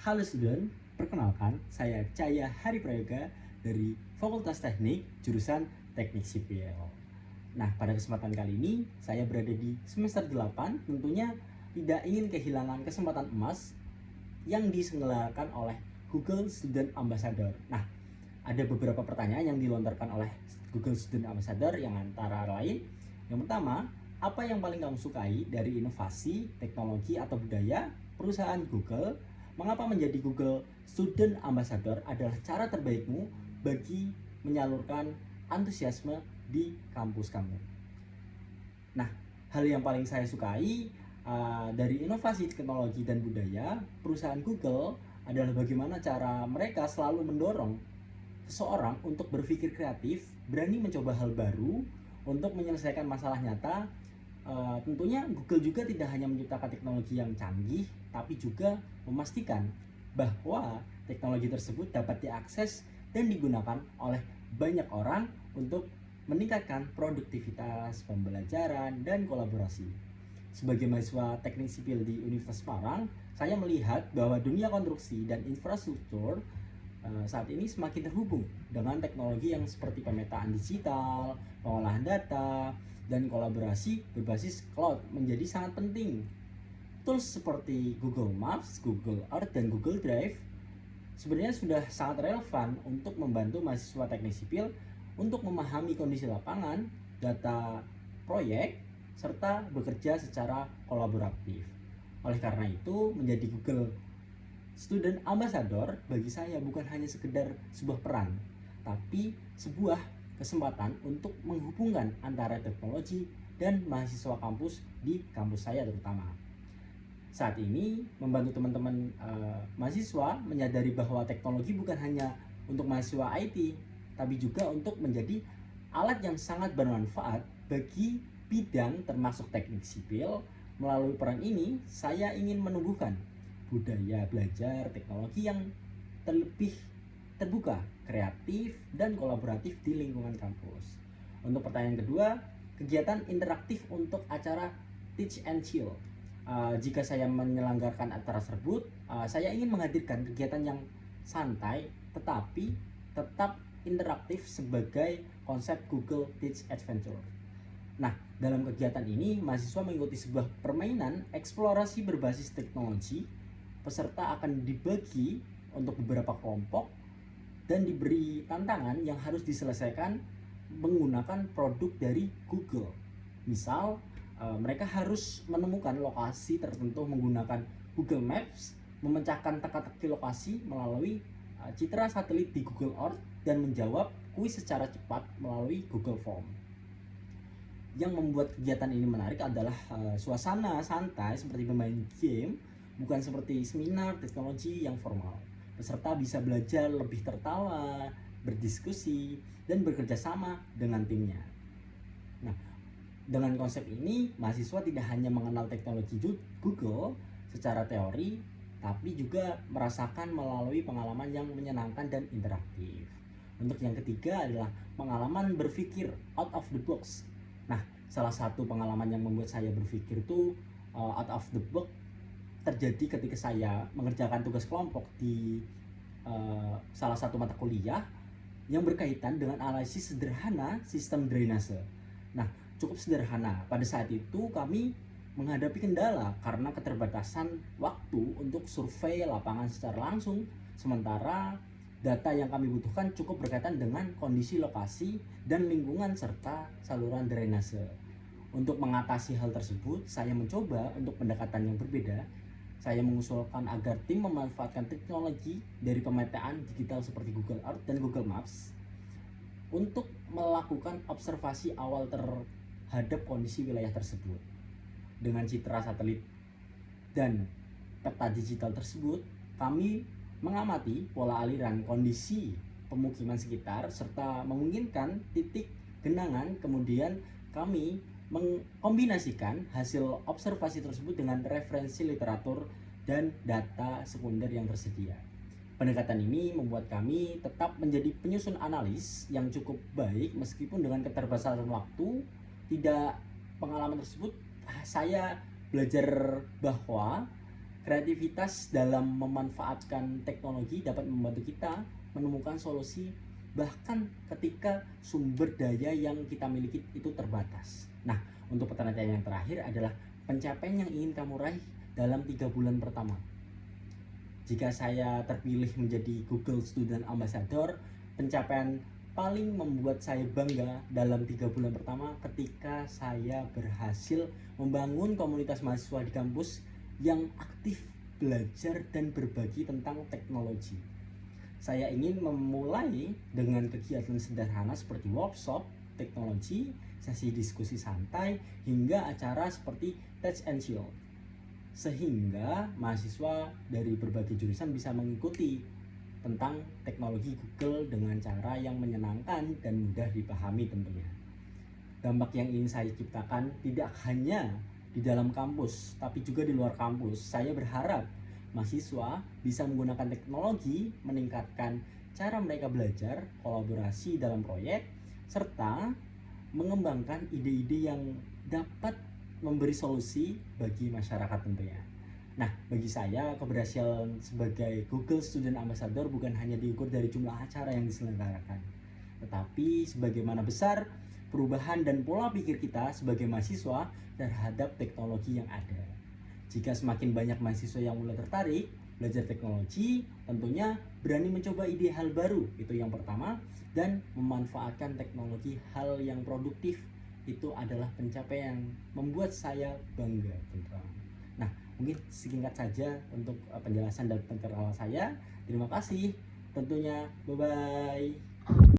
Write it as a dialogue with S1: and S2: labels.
S1: Halo student, perkenalkan saya Cahya Hari Prayoga dari Fakultas Teknik jurusan Teknik Sipil. Nah, pada kesempatan kali ini saya berada di semester 8, tentunya tidak ingin kehilangan kesempatan emas yang diselenggarakan oleh Google Student Ambassador. Nah, ada beberapa pertanyaan yang dilontarkan oleh Google Student Ambassador yang antara lain, yang pertama, apa yang paling kamu sukai dari inovasi, teknologi, atau budaya perusahaan Google? Mengapa menjadi Google Student Ambassador adalah cara terbaikmu bagi menyalurkan antusiasme di kampus kamu? Nah, hal yang paling saya sukai dari inovasi teknologi dan budaya perusahaan Google adalah bagaimana cara mereka selalu mendorong seseorang untuk berpikir kreatif, berani mencoba hal baru untuk menyelesaikan masalah nyata. Tentunya Google juga tidak hanya menciptakan teknologi yang canggih, tapi juga memastikan bahwa teknologi tersebut dapat diakses dan digunakan oleh banyak orang untuk meningkatkan produktivitas, pembelajaran, dan kolaborasi. Sebagai mahasiswa teknik sipil di Universitas Semarang, saya melihat bahwa dunia konstruksi dan infrastruktur saat ini semakin terhubung dengan teknologi yang seperti pemetaan digital, pengolahan data, dan kolaborasi berbasis cloud menjadi sangat penting. Tools seperti Google Maps, Google Earth, dan Google Drive sebenarnya sudah sangat relevan untuk membantu mahasiswa teknik sipil untuk memahami kondisi lapangan, data proyek, serta bekerja secara kolaboratif. Oleh karena itu, menjadi Google Student Ambassador bagi saya bukan hanya sekedar sebuah peran, tapi sebuah kesempatan untuk menghubungkan antara teknologi dan mahasiswa kampus di kampus saya terutama. Saat ini membantu teman-teman mahasiswa menyadari bahwa teknologi bukan hanya untuk mahasiswa IT, tapi juga untuk menjadi alat yang sangat bermanfaat bagi bidang termasuk teknik sipil. Melalui peran ini, saya ingin menumbuhkan budaya belajar teknologi yang terlebih terbuka, kreatif, dan kolaboratif di lingkungan kampus. Untuk pertanyaan kedua, kegiatan interaktif untuk acara Teach and Chill. Jika saya menyelenggarakan acara tersebut, saya ingin menghadirkan kegiatan yang santai tetapi tetap interaktif sebagai konsep Google Teach Adventure. Nah, dalam kegiatan ini, mahasiswa mengikuti sebuah permainan eksplorasi berbasis teknologi. Peserta akan dibagi untuk beberapa kelompok dan diberi tantangan yang harus diselesaikan menggunakan produk dari Google. Misal, mereka harus menemukan lokasi tertentu menggunakan Google Maps, memecahkan teka-teki lokasi melalui citra satelit di Google Earth, dan menjawab kuis secara cepat melalui Google Form. Yang membuat kegiatan ini menarik adalah suasana santai seperti bermain game, bukan seperti seminar teknologi yang formal. Peserta bisa belajar lebih tertawa, berdiskusi, dan bekerja sama dengan timnya. Nah, dengan konsep ini, mahasiswa tidak hanya mengenal teknologi Google secara teori, tapi juga merasakan melalui pengalaman yang menyenangkan dan interaktif. Untuk yang ketiga adalah pengalaman berpikir out of the box. Nah, salah satu pengalaman yang membuat saya berpikir itu out of the box terjadi ketika saya mengerjakan tugas kelompok di salah satu mata kuliah yang berkaitan dengan analisis sederhana sistem drainase. Nah, cukup sederhana. Pada saat itu kami menghadapi kendala karena keterbatasan waktu untuk survei lapangan secara langsung, sementara data yang kami butuhkan cukup berkaitan dengan kondisi lokasi dan lingkungan serta saluran drainase. Untuk mengatasi hal tersebut, saya mencoba untuk pendekatan yang berbeda. Saya mengusulkan agar tim memanfaatkan teknologi dari pemetaan digital seperti Google Earth dan Google Maps untuk melakukan observasi awal terhadap kondisi wilayah tersebut. Dengan citra satelit dan peta digital tersebut, kami mengamati pola aliran kondisi pemukiman sekitar serta memungkinkan titik genangan. Kemudian kami mengkombinasikan hasil observasi tersebut dengan referensi literatur dan data sekunder yang tersedia. Pendekatan ini membuat kami tetap menjadi penyusun analis yang cukup baik meskipun dengan keterbatasan waktu. Tidak pengalaman tersebut, saya belajar bahwa Kreativitas dalam memanfaatkan teknologi dapat membantu kita menemukan solusi bahkan ketika sumber daya yang kita miliki itu terbatas. Nah, untuk pertanyaan yang terakhir adalah pencapaian yang ingin kamu raih dalam 3 bulan pertama. Jika saya terpilih menjadi Google Student Ambassador, pencapaian paling membuat saya bangga dalam 3 bulan pertama ketika saya berhasil membangun komunitas mahasiswa di kampus yang aktif belajar dan berbagi tentang teknologi. Saya ingin memulai dengan kegiatan sederhana seperti workshop teknologi, sesi diskusi santai, hingga acara seperti Touch and Chill. Sehingga mahasiswa dari berbagai jurusan bisa mengikuti tentang teknologi Google dengan cara yang menyenangkan dan mudah dipahami tentunya. Dampak yang ingin saya ciptakan tidak hanya di dalam kampus, tapi juga di luar kampus. Saya berharap mahasiswa bisa menggunakan teknologi, meningkatkan cara mereka belajar, kolaborasi dalam proyek, serta mengembangkan ide-ide yang dapat memberi solusi bagi masyarakat tentunya. Nah, bagi saya keberhasilan sebagai Google Student Ambassador bukan hanya diukur dari jumlah acara yang diselenggarakan, tetapi sebagaimana besar perubahan dan pola pikir kita sebagai mahasiswa terhadap teknologi yang ada. Jika semakin banyak mahasiswa yang mulai tertarik belajar teknologi, tentunya berani mencoba ide hal baru, itu yang pertama, dan memanfaatkan teknologi hal yang produktif, itu adalah pencapaian yang membuat saya bangga, teman-teman. Nah, mungkin singkat saja untuk penjelasan dan penerawan saya. Terima kasih tentunya, bye bye.